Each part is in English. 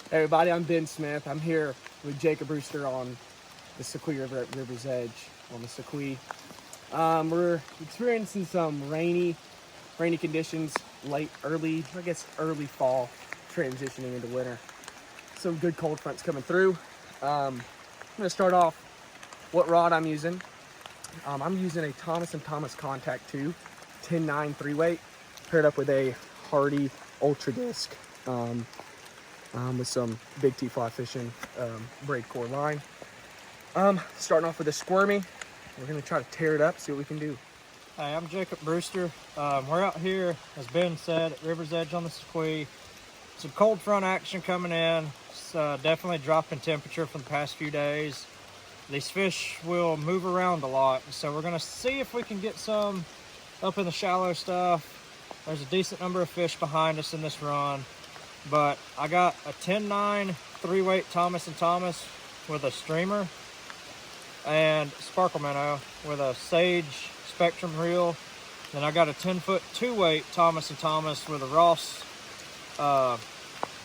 Hey everybody, I'm Ben Smith. I'm here with Jacob Brewster on the Soque River at River's Edge on the Soque. We're experiencing some rainy conditions, early fall, transitioning into winter. Some good cold fronts coming through. I'm gonna start off what rod I'm using. I'm using a Thomas & Thomas Contact 2 10-9 3-weight paired up with a Hardy Ultra Disc. With some big T-fly fishing braid core line. Starting off with a squirmy. We're gonna try to tear it up, see what we can do. Hi, I'm Jacob Brewster. We're out here, as Ben said, at River's Edge on the Soque. Some cold front action coming in. It's definitely dropping temperature for the past few days. These fish will move around a lot, so we're gonna see if we can get some up in the shallow stuff. There's a decent number of fish behind us in this run, but I got a 10-9 3-weight Thomas & Thomas with a streamer and sparkle minnow with a Sage Spectrum reel. Then I got a 10-foot 2-weight Thomas & Thomas with a Ross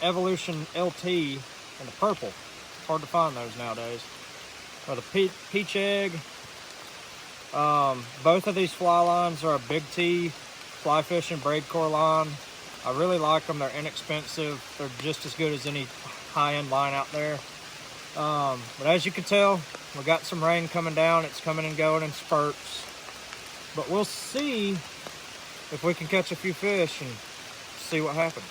Evolution LT in the purple. It's hard to find those nowadays. With a peach egg. Both of these fly lines are a Big T fly fishing braid core line. I really like them. They're inexpensive. They're just as good as any high-end line out there. But as you can tell, we got some rain coming down. It's coming and going in spurts. But we'll see if we can catch a few fish and see what happens.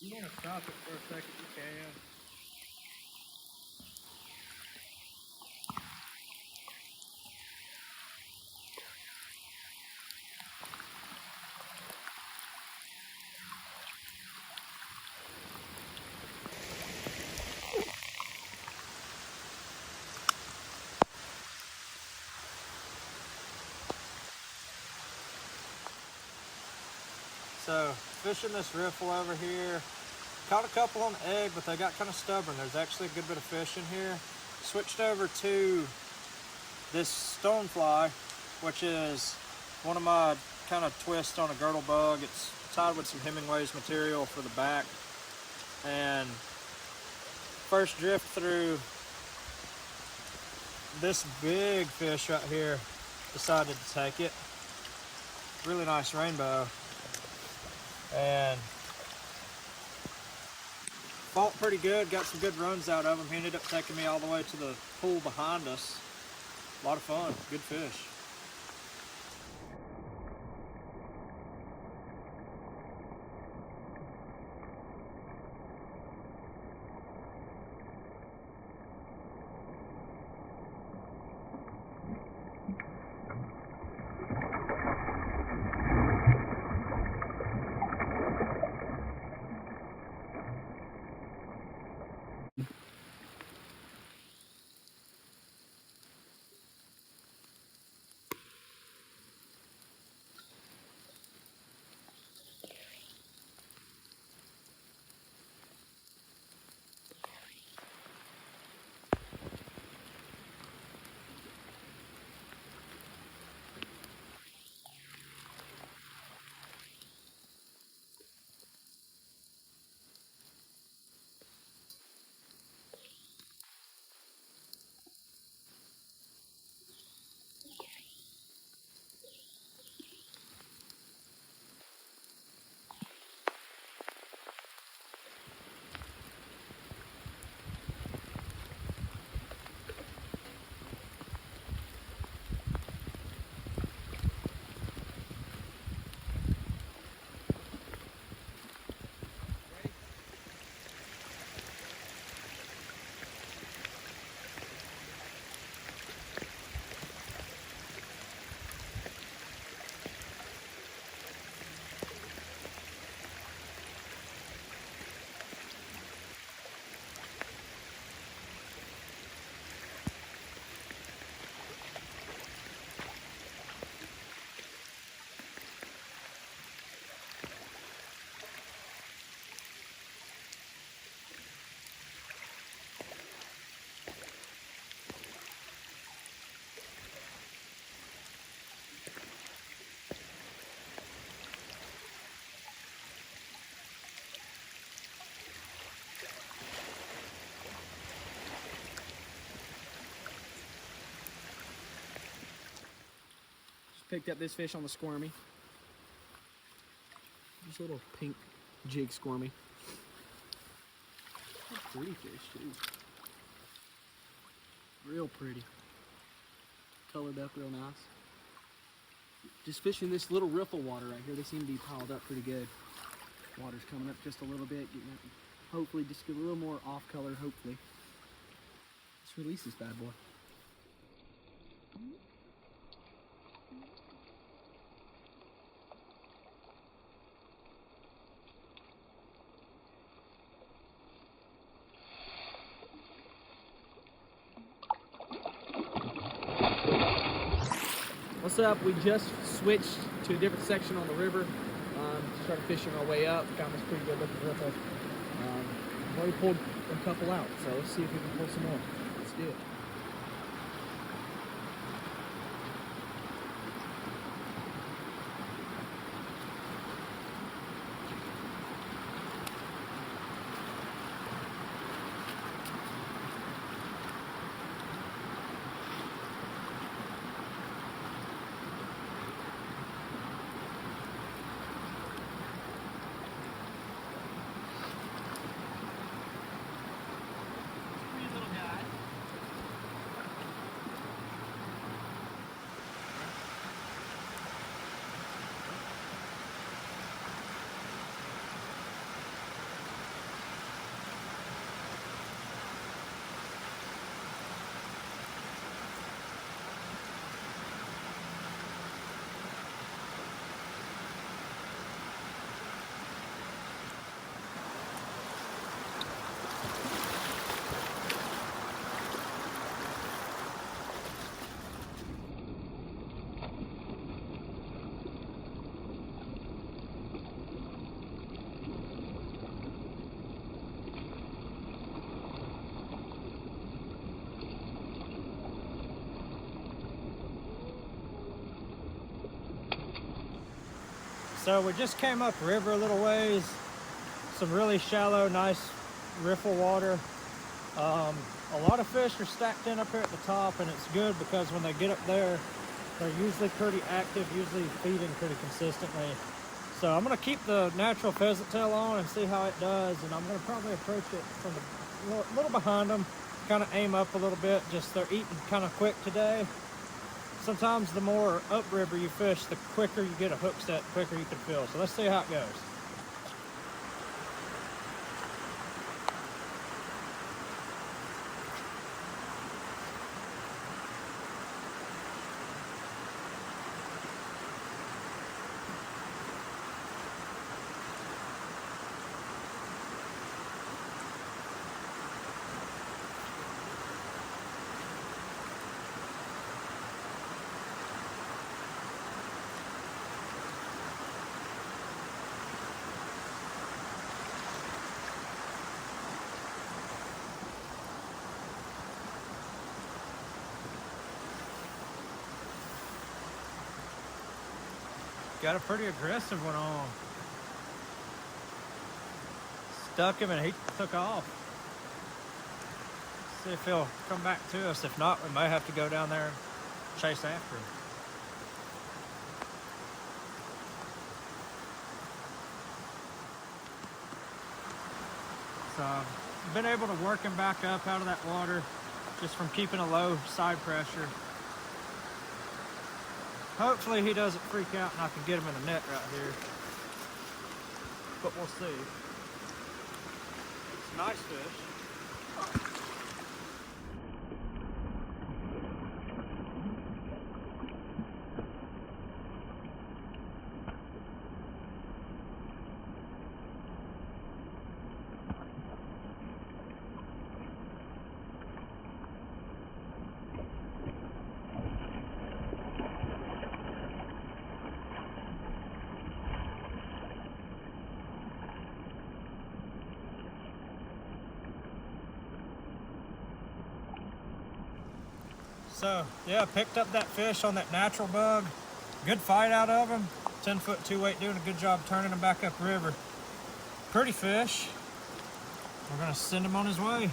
You want to stop it for a second, you can. So, fishing this riffle over here. Caught a couple on the egg, but they got kind of stubborn. There's actually a good bit of fish in here. Switched over to this stonefly, which is one of my kind of twists on a girdle bug. It's tied with some Hemingway's material for the back. And first drift through, this big fish right here decided to take it. Really nice rainbow. And fought pretty good, got some good runs out of him. He ended up taking me all the way to the pool behind us. A lot of fun, good fish. Picked up this fish on the squirmy. Just a little pink jig squirmy. Pretty fish too. Real pretty. Colored up real nice. Just fishing this little riffle water right here. They seem to be piled up pretty good. Water's coming up just a little bit, getting up, hopefully just get a little more off color, hopefully. Let's release this bad boy. What's up? We just switched to a different section on the river. Started fishing our way up. Got this pretty good looking riffle. I've already pulled a couple out, so let's see if we can pull some more. Let's do it. So we just came up river a little ways. Some really shallow, nice riffle water. A lot of fish are stacked in up here at the top, and it's good because when they get up there, they're usually pretty active, usually feeding pretty consistently. So I'm gonna keep the natural pheasant tail on and see how it does, and I'm gonna probably approach it from a little behind them, kind of aim up a little bit. Just they're eating kind of quick today. Sometimes the more upriver you fish, the quicker you get a hook set, the quicker you can fill. So let's see how it goes. Got a pretty aggressive one on. Stuck him and he took off. See if he'll come back to us. If not, we may have to go down there and chase after him. So I've been able to work him back up out of that water just from keeping a low side pressure. Hopefully he doesn't freak out and I can get him in the net right here. But we'll see. It's a nice fish. So yeah, picked up that fish on that natural bug. Good fight out of him. 10-foot 2-weight, doing a good job turning him back up river. Pretty fish. We're gonna send him on his way.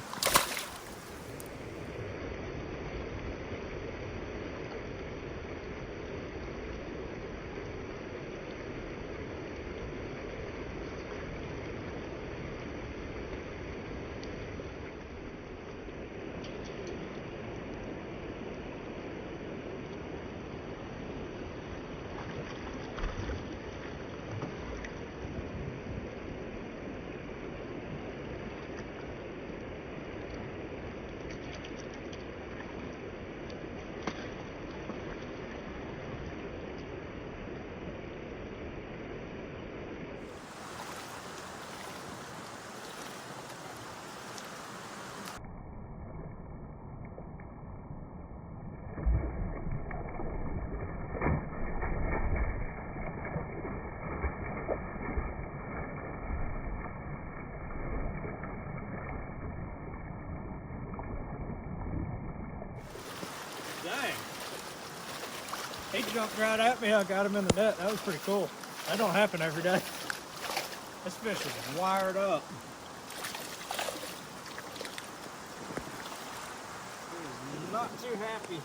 He jumped right at me. I got him in the net. That was pretty cool. That don't happen every day. This fish is wired up. He is not too happy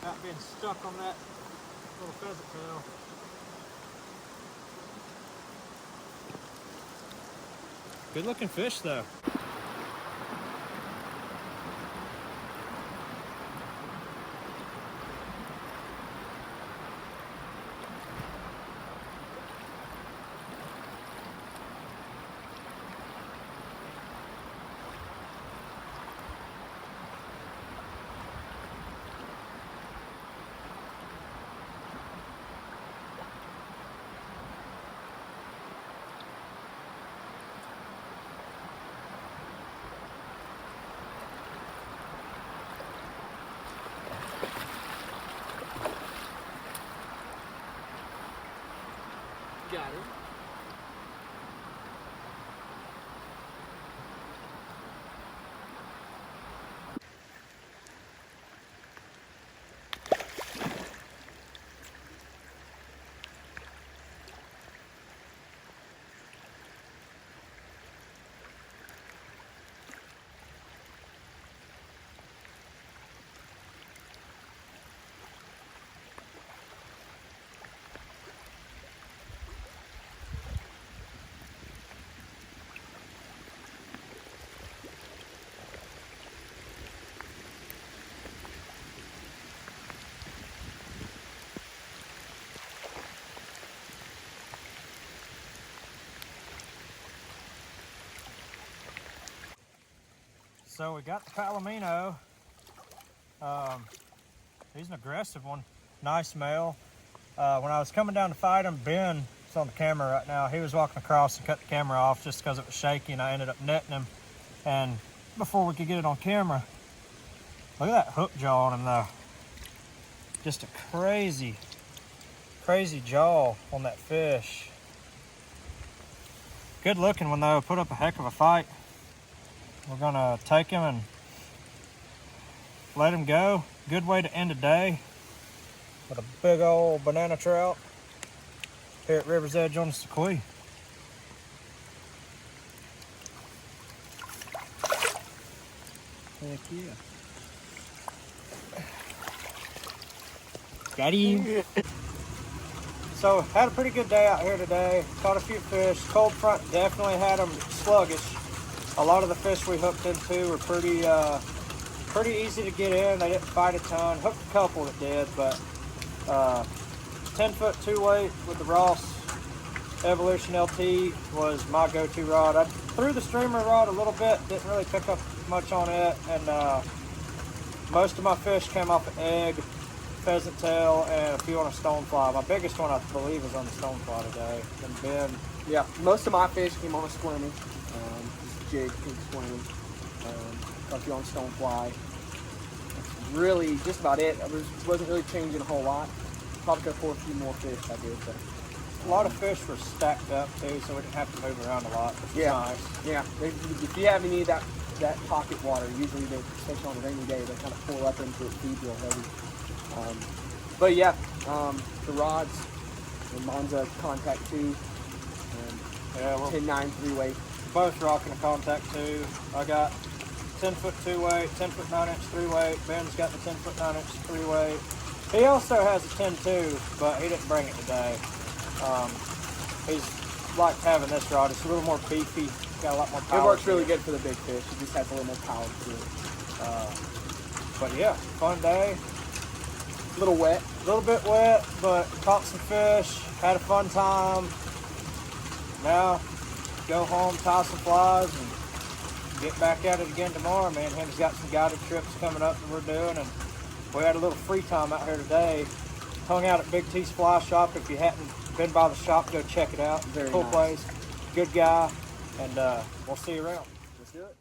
about being stuck on that little pheasant tail. Good looking fish though. Got it. So we got the Palomino. He's an aggressive one. Nice male. When I was coming down to fight him, Ben, it's on the camera right now, he was walking across and cut the camera off just because it was shaky, and I ended up netting him. And before we could get it on camera, look at that hook jaw on him though. Just a crazy, crazy jaw on that fish. Good looking one though, put up a heck of a fight. We're gonna take him and let him go. Good way to end a day with a big old banana trout here at River's Edge on the Soque. Heck yeah. Got him. So had a pretty good day out here today. Caught a few fish. Cold front definitely had them sluggish. A lot of the fish we hooked into were pretty easy to get in. They didn't fight a ton. Hooked a couple that did, but 10-foot 2-weight with the Ross Evolution LT was my go-to rod. I threw the streamer rod a little bit, didn't really pick up much on it, and most of my fish came off an egg, pheasant tail, and a few on a stonefly. My biggest one, I believe, was on the stonefly today. And Ben, Yeah, most of my fish came on a squirmy. Jig, pink squirmy. Got you on stonefly. That's really just about it. I wasn't really changing a whole lot. Probably could afford a few more fish I did, but a lot of fish were stacked up too, so we didn't have to move around a lot, which was yeah, nice. yeah. If you have any of that pocket water, usually they, especially on a rainy day, they kind of pull up into it, feed real heavy. But yeah, the rods, the Monza Contact 2, Yeah, we're 10-9 3-weight. both rocking a Contact 2. I got 10-foot 2-weight, 10-foot 9-inch 3-weight. Ben's got the 10-foot 9-inch 3-weight. He also has a 10-2, but he didn't bring it today. He's liked having this rod. It's a little more beefy, got a lot more power. It works to really it. good for the big fish. It just has a little more power to it. But yeah, fun day. A little wet. A little bit wet, but caught some fish, had a fun time. Now, go home, tie some flies, and get back at it again tomorrow, man. Him's got some guided trips coming up that we're doing, and we had a little free time out here today. Hung out at Big T's Fly Shop. If you hadn't been by the shop, go check it out. Very cool nice. place, good guy, and we'll see you around. Let's do it.